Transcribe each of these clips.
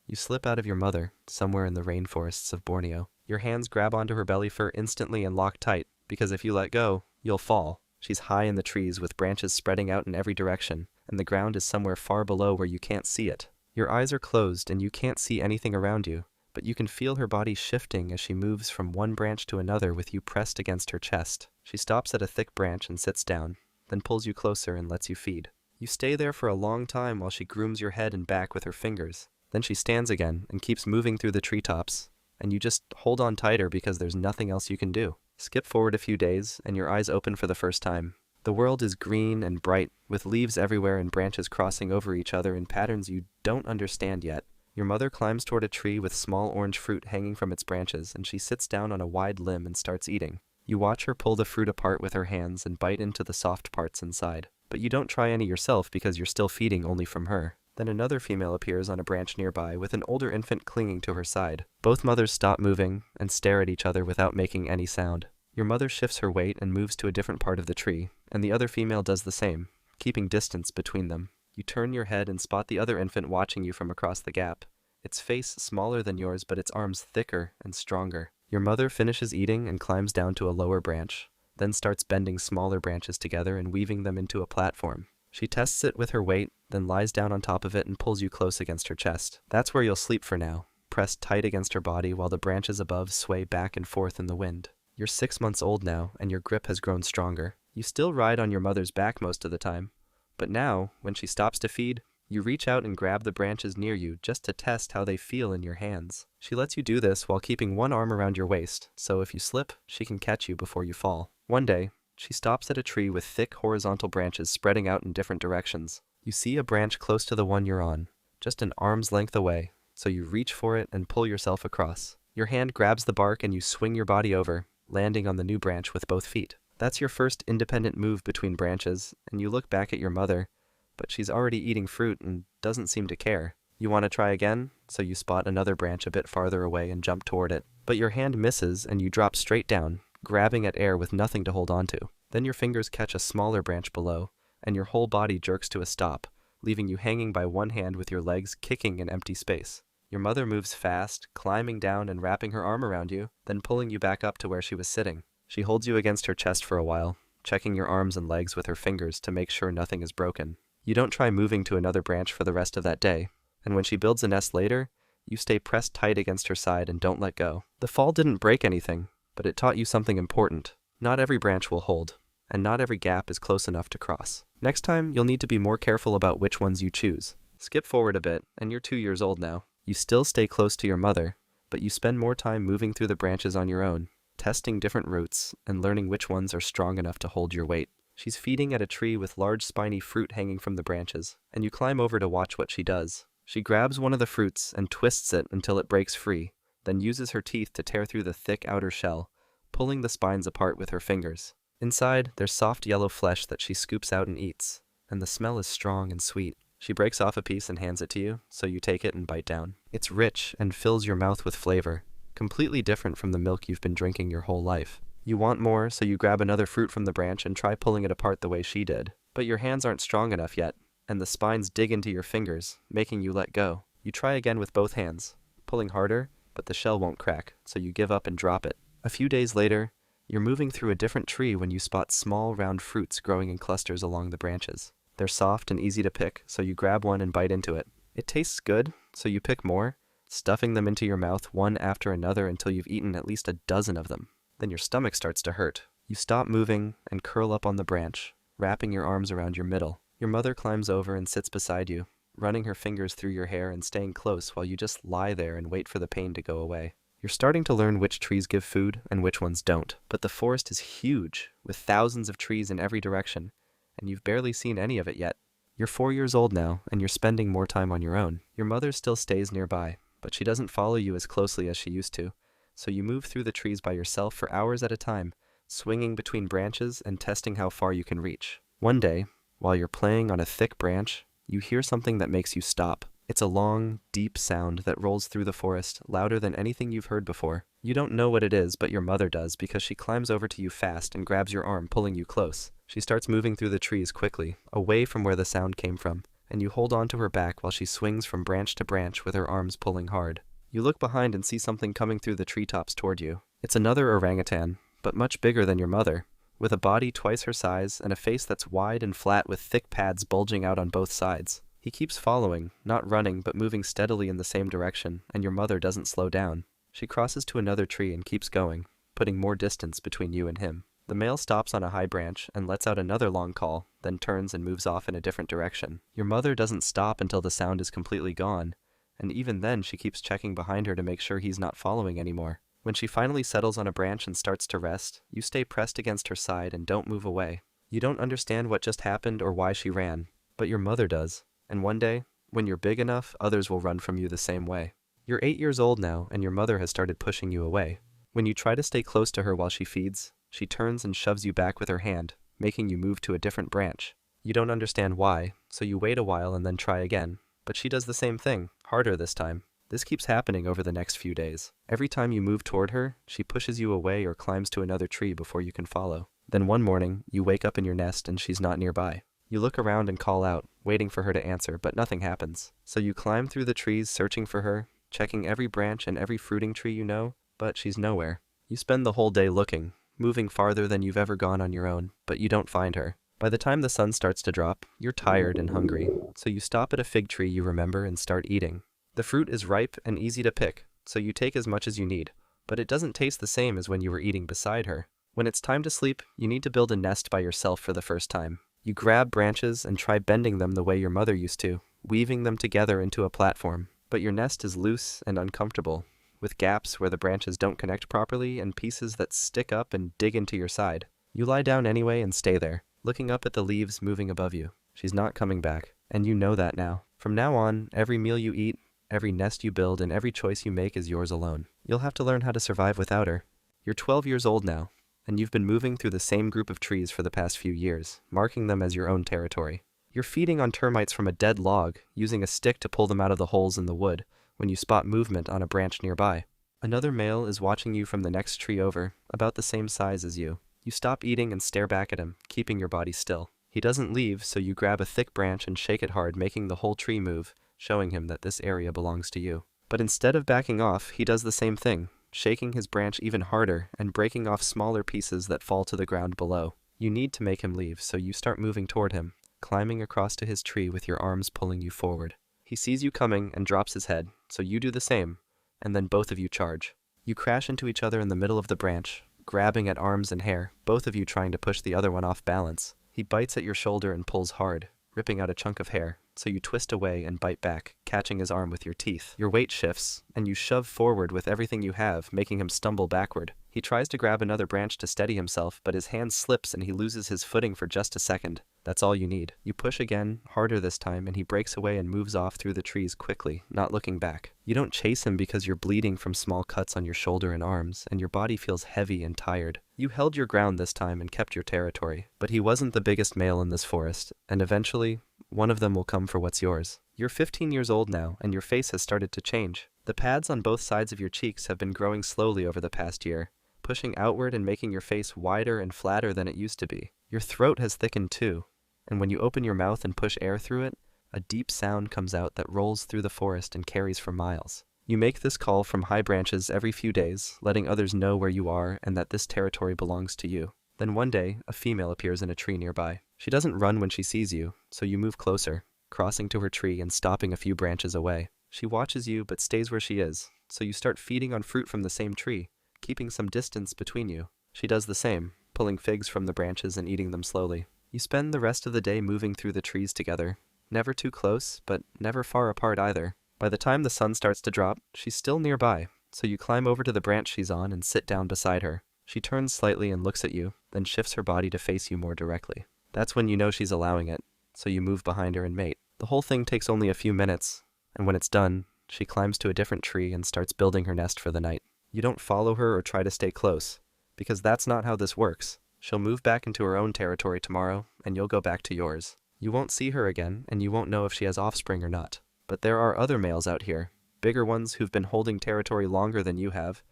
You slip out of your mother, somewhere in the rainforests of Borneo. Your hands grab onto her belly fur instantly and lock tight, because if you let go, you'll fall. She's high in the trees with branches spreading out in every direction, and the ground is somewhere far below where you can't see it. Your eyes are closed and you can't see anything around you, but you can feel her body shifting as she moves from one branch to another with you pressed against her chest. She stops at a thick branch and sits down, then pulls you closer and lets you feed. You stay there for a long time while she grooms your head and back with her fingers. Then she stands again and keeps moving through the treetops, and you just hold on tighter because there's nothing else you can do. Skip forward a few days, and your eyes open for the first time. The world is green and bright, with leaves everywhere and branches crossing over each other in patterns you don't understand yet. Your mother climbs toward a tree with small orange fruit hanging from its branches, and she sits down on a wide limb and starts eating. You watch her pull the fruit apart with her hands and bite into the soft parts inside. But you don't try any yourself because you're still feeding only from her. Then another female appears on a branch nearby with an older infant clinging to her side. Both mothers stop moving and stare at each other without making any sound. Your mother shifts her weight and moves to a different part of the tree, and the other female does the same, keeping distance between them. You turn your head and spot the other infant watching you from across the gap. Its face smaller than yours, but its arms thicker and stronger. Your mother finishes eating and climbs down to a lower branch, then starts bending smaller branches together and weaving them into a platform. She tests it with her weight, then lies down on top of it and pulls you close against her chest. That's where you'll sleep for now, pressed tight against her body while the branches above sway back and forth in the wind. You're 6 months old now, and your grip has grown stronger. You still ride on your mother's back most of the time, but now, when she stops to feed, you reach out and grab the branches near you just to test how they feel in your hands. She lets you do this while keeping one arm around your waist, so if you slip, she can catch you before you fall. One day, she stops at a tree with thick horizontal branches spreading out in different directions. You see a branch close to the one you're on, just an arm's length away, so you reach for it and pull yourself across. Your hand grabs the bark and you swing your body over, landing on the new branch with both feet. That's your first independent move between branches, and you look back at your mother, but she's already eating fruit and doesn't seem to care. You want to try again, so you spot another branch a bit farther away and jump toward it. But your hand misses and you drop straight down, grabbing at air with nothing to hold on to. Then your fingers catch a smaller branch below, and your whole body jerks to a stop, leaving you hanging by one hand with your legs kicking in empty space. Your mother moves fast, climbing down and wrapping her arm around you, then pulling you back up to where she was sitting. She holds you against her chest for a while, checking your arms and legs with her fingers to make sure nothing is broken. You don't try moving to another branch for the rest of that day, and when she builds a nest later, you stay pressed tight against her side and don't let go. The fall didn't break anything, but it taught you something important. Not every branch will hold, and not every gap is close enough to cross. Next time, you'll need to be more careful about which ones you choose. Skip forward a bit, and you're 2 years old now. You still stay close to your mother, but you spend more time moving through the branches on your own, testing different roots and learning which ones are strong enough to hold your weight. She's feeding at a tree with large spiny fruit hanging from the branches, and you climb over to watch what she does. She grabs one of the fruits and twists it until it breaks free, then uses her teeth to tear through the thick outer shell, pulling the spines apart with her fingers. Inside, there's soft yellow flesh that she scoops out and eats, and the smell is strong and sweet. She breaks off a piece and hands it to you, so you take it and bite down. It's rich and fills your mouth with flavor, completely different from the milk you've been drinking your whole life. You want more, so you grab another fruit from the branch and try pulling it apart the way she did. But your hands aren't strong enough yet, and the spines dig into your fingers, making you let go. You try again with both hands, pulling harder, but the shell won't crack, so you give up and drop it. A few days later, you're moving through a different tree when you spot small round fruits growing in clusters along the branches. They're soft and easy to pick, so you grab one and bite into it. It tastes good, so you pick more, stuffing them into your mouth one after another until you've eaten at least a dozen of them. Then your stomach starts to hurt. You stop moving and curl up on the branch, wrapping your arms around your middle. Your mother climbs over and sits beside you, running her fingers through your hair and staying close while you just lie there and wait for the pain to go away. You're starting to learn which trees give food and which ones don't. But the forest is huge, with thousands of trees in every direction, and you've barely seen any of it yet. You're 4 years old now, and you're spending more time on your own. Your mother still stays nearby, but she doesn't follow you as closely as she used to, so you move through the trees by yourself for hours at a time, swinging between branches and testing how far you can reach. One day, while you're playing on a thick branch, you hear something that makes you stop. It's a long, deep sound that rolls through the forest, louder than anything you've heard before. You don't know what it is, but your mother does because she climbs over to you fast and grabs your arm, pulling you close. She starts moving through the trees quickly, away from where the sound came from, and you hold on to her back while she swings from branch to branch with her arms pulling hard. You look behind and see something coming through the treetops toward you. It's another orangutan, but much bigger than your mother, with a body twice her size and a face that's wide and flat with thick pads bulging out on both sides. He keeps following, not running but moving steadily in the same direction, and your mother doesn't slow down. She crosses to another tree and keeps going, putting more distance between you and him. The male stops on a high branch and lets out another long call, then turns and moves off in a different direction. Your mother doesn't stop until the sound is completely gone, and even then she keeps checking behind her to make sure he's not following anymore. When she finally settles on a branch and starts to rest, you stay pressed against her side and don't move away. You don't understand what just happened or why she ran, but your mother does. And one day, when you're big enough, others will run from you the same way. You're 8 years old now, and your mother has started pushing you away. When you try to stay close to her while she feeds, she turns and shoves you back with her hand, making you move to a different branch. You don't understand why, so you wait a while and then try again. But she does the same thing, harder this time. This keeps happening over the next few days. Every time you move toward her, she pushes you away or climbs to another tree before you can follow. Then one morning, you wake up in your nest and she's not nearby. You look around and call out, waiting for her to answer, but nothing happens. So you climb through the trees searching for her, checking every branch and every fruiting tree you know, but she's nowhere. You spend the whole day looking, moving farther than you've ever gone on your own, but you don't find her. By the time the sun starts to drop, you're tired and hungry, so you stop at a fig tree you remember and start eating. The fruit is ripe and easy to pick, so you take as much as you need, but it doesn't taste the same as when you were eating beside her. When it's time to sleep, you need to build a nest by yourself for the first time. You grab branches and try bending them the way your mother used to, weaving them together into a platform. But your nest is loose and uncomfortable, with gaps where the branches don't connect properly and pieces that stick up and dig into your side. You lie down anyway and stay there, looking up at the leaves moving above you. She's not coming back, and you know that now. From now on, every meal you eat, every nest you build, and every choice you make is yours alone. You'll have to learn how to survive without her. You're 12 years old now, and you've been moving through the same group of trees for the past few years, marking them as your own territory. You're feeding on termites from a dead log, using a stick to pull them out of the holes in the wood, when you spot movement on a branch nearby. Another male is watching you from the next tree over, about the same size as you. You stop eating and stare back at him, keeping your body still. He doesn't leave, so you grab a thick branch and shake it hard, making the whole tree move, showing him that this area belongs to you. But instead of backing off, he does the same thing, shaking his branch even harder and breaking off smaller pieces that fall to the ground below. You need to make him leave, so you start moving toward him, climbing across to his tree with your arms pulling you forward. He sees you coming and drops his head, so you do the same, and then both of you charge. You crash into each other in the middle of the branch, grabbing at arms and hair, both of you trying to push the other one off balance. He bites at your shoulder and pulls hard, ripping out a chunk of hair, so you twist away and bite back, catching his arm with your teeth. Your weight shifts, and you shove forward with everything you have, making him stumble backward. He tries to grab another branch to steady himself, but his hand slips and he loses his footing for just a second. That's all you need. You push again, harder this time, and he breaks away and moves off through the trees quickly, not looking back. You don't chase him because you're bleeding from small cuts on your shoulder and arms, and your body feels heavy and tired. You held your ground this time and kept your territory, but he wasn't the biggest male in this forest, and eventually, one of them will come for what's yours. You're 15 years old now, and your face has started to change. The pads on both sides of your cheeks have been growing slowly over the past year, pushing outward and making your face wider and flatter than it used to be. Your throat has thickened too, and when you open your mouth and push air through it, a deep sound comes out that rolls through the forest and carries for miles. You make this call from high branches every few days, letting others know where you are and that this territory belongs to you. Then one day, a female appears in a tree nearby. She doesn't run when she sees you, so you move closer, crossing to her tree and stopping a few branches away. She watches you but stays where she is, so you start feeding on fruit from the same tree, keeping some distance between you. She does the same, pulling figs from the branches and eating them slowly. You spend the rest of the day moving through the trees together, never too close, but never far apart either. By the time the sun starts to drop, she's still nearby, so you climb over to the branch she's on and sit down beside her. She turns slightly and looks at you, then shifts her body to face you more directly. That's when you know she's allowing it, so you move behind her and mate. The whole thing takes only a few minutes, and when it's done, she climbs to a different tree and starts building her nest for the night. You don't follow her or try to stay close, because that's not how this works. She'll move back into her own territory tomorrow, and you'll go back to yours. You won't see her again, and you won't know if she has offspring or not. But there are other males out here, bigger ones who've been holding territory longer than you have,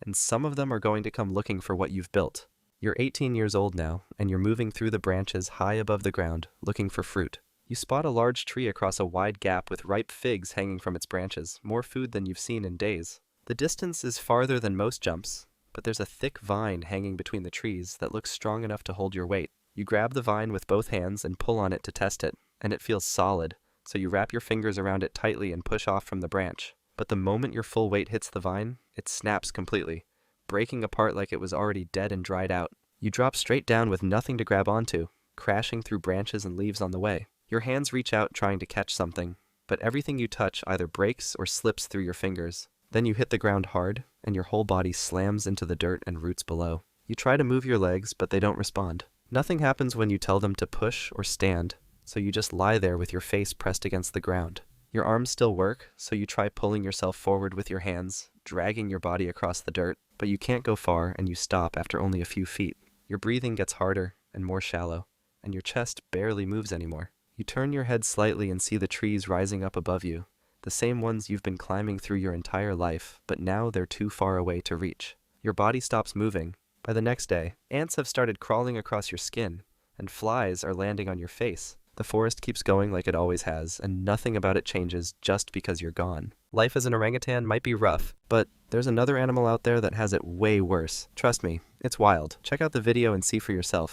and some of them are going to come looking for what you've built. You're 18 years old now, and you're moving through the branches high above the ground, looking for fruit. You spot a large tree across a wide gap with ripe figs hanging from its branches, more food than you've seen in days. The distance is farther than most jumps, but there's a thick vine hanging between the trees that looks strong enough to hold your weight. You grab the vine with both hands and pull on it to test it, and it feels solid, so you wrap your fingers around it tightly and push off from the branch. But the moment your full weight hits the vine, it snaps completely, breaking apart like it was already dead and dried out. You drop straight down with nothing to grab onto, crashing through branches and leaves on the way. Your hands reach out trying to catch something, but everything you touch either breaks or slips through your fingers. Then you hit the ground hard, and your whole body slams into the dirt and roots below. You try to move your legs, but they don't respond. Nothing happens when you tell them to push or stand, so you just lie there with your face pressed against the ground. Your arms still work, so you try pulling yourself forward with your hands, dragging your body across the dirt, but you can't go far and you stop after only a few feet. Your breathing gets harder and more shallow, and your chest barely moves anymore. You turn your head slightly and see the trees rising up above you, the same ones you've been climbing through your entire life, but now they're too far away to reach. Your body stops moving. By the next day, ants have started crawling across your skin, and flies are landing on your face. The forest keeps going like it always has, and nothing about it changes just because you're gone. Life as an orangutan might be rough, but there's another animal out there that has it way worse. Trust me, it's wild. Check out the video and see for yourself.